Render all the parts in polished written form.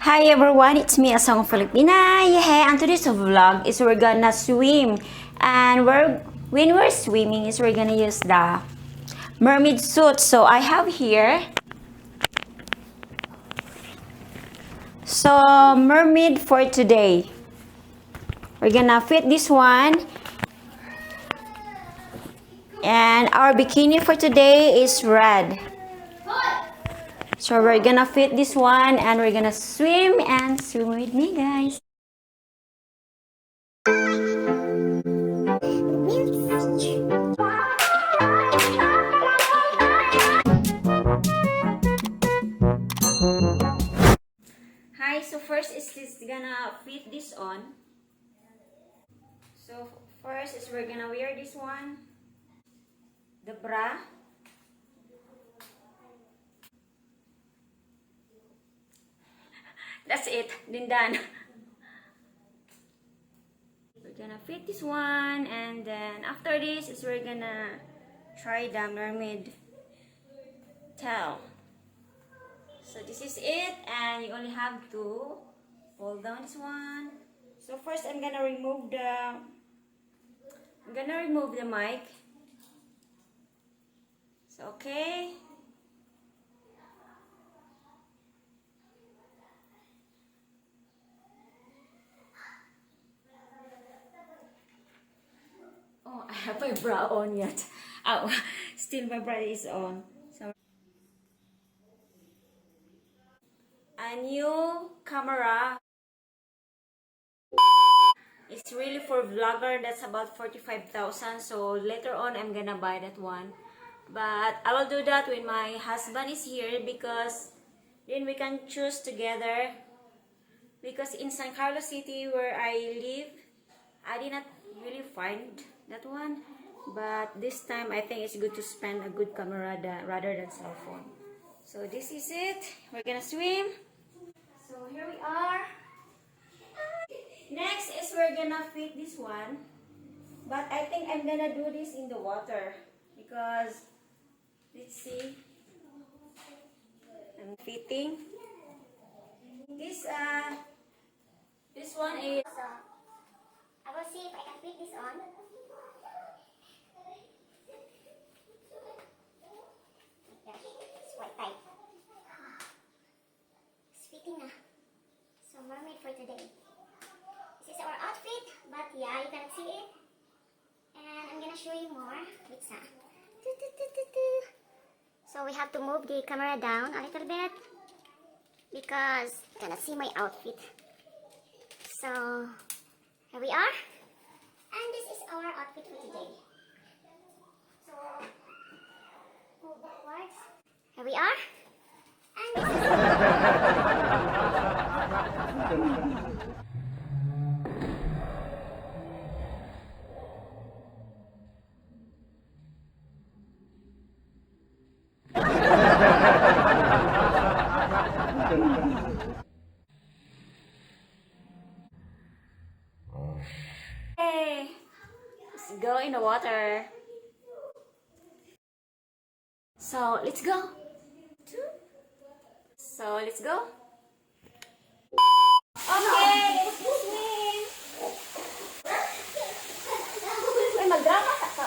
Hi everyone, it's me Asawang Filipina. Yeah, and today's vlog is we're gonna swim, and when we're swimming is we're gonna use the mermaid suit. So I have here mermaid for today. We're gonna fit this one, and our bikini for today is red. So we're gonna fit this one, and we're gonna swim with me, guys. Hi, so first is this gonna fit this on. So first is we're gonna wear this one, the bra. That's it, then done. We're gonna fit this one, and then after this is we're gonna try the mermaid tail. So this is it, and you only have to hold down this one. So first I'm gonna remove the mic. So okay. Oh, I have my bra on yet. Oh, still my bra is on. So a new camera. It's really for vlogger. That's about 45,000. So later on, I'm gonna buy that one. But I will do that when my husband is here, because then we can choose together. Because in San Carlos City where I live, I did not really find that one. But this time, I think it's good to spend a good camera rather than cell phone. So this is it. We're gonna swim. So here we are. Next is we're gonna fit this one. But I think I'm gonna do this in the water, because let's see, I'm fitting this one is So, I will see if I can fit this on. Yeah, it's quite tight. It's fitting na. So, mermaid for today. This is our outfit, but yeah, you can see it. And I'm gonna show you more. It's so we have to move the camera down a little bit because you cannot see my outfit. So, here we are. And this is our outfit for today. So, move backwards. Here we are. And this is hey, let's go in the water. So let's go. So let's go. Okay, let's go swim. Uy, magdrama ka sa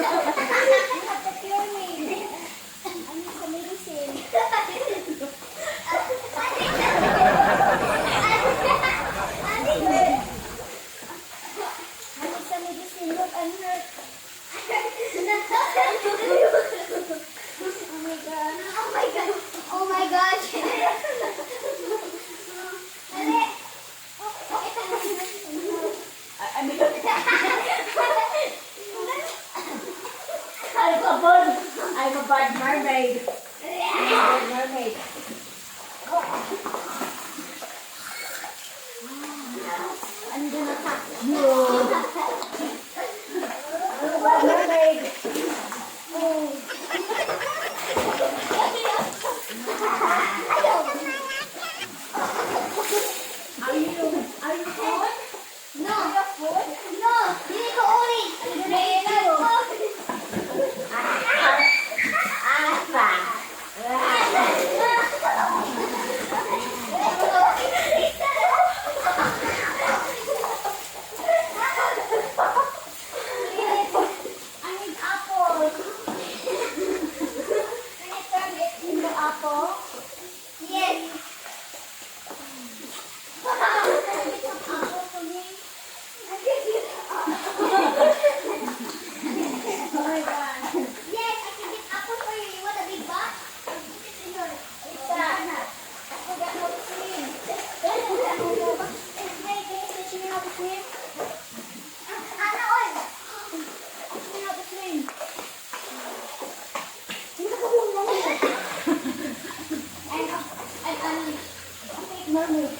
have to cure me. I need some medicine. I need some medicine. Look, I'm hurt. Oh my god. Oh my god. Oh my gosh. Dali. I'm a bad mermaid. I'm a bad mermaid. I'm gonna touch you. I'm a bad mermaid. Are you cold? No. No. You need to hold it. I need apple. Can you turn it into apple? Yes. Can you get some apple for me? Oh my god. Yes, I can get apple for you. You want a big box? Put it in your banana. I forgot how to swim. Hey, can you teach me how to swim? Ano, oy? Teach me how to swim. And a fake mermaid.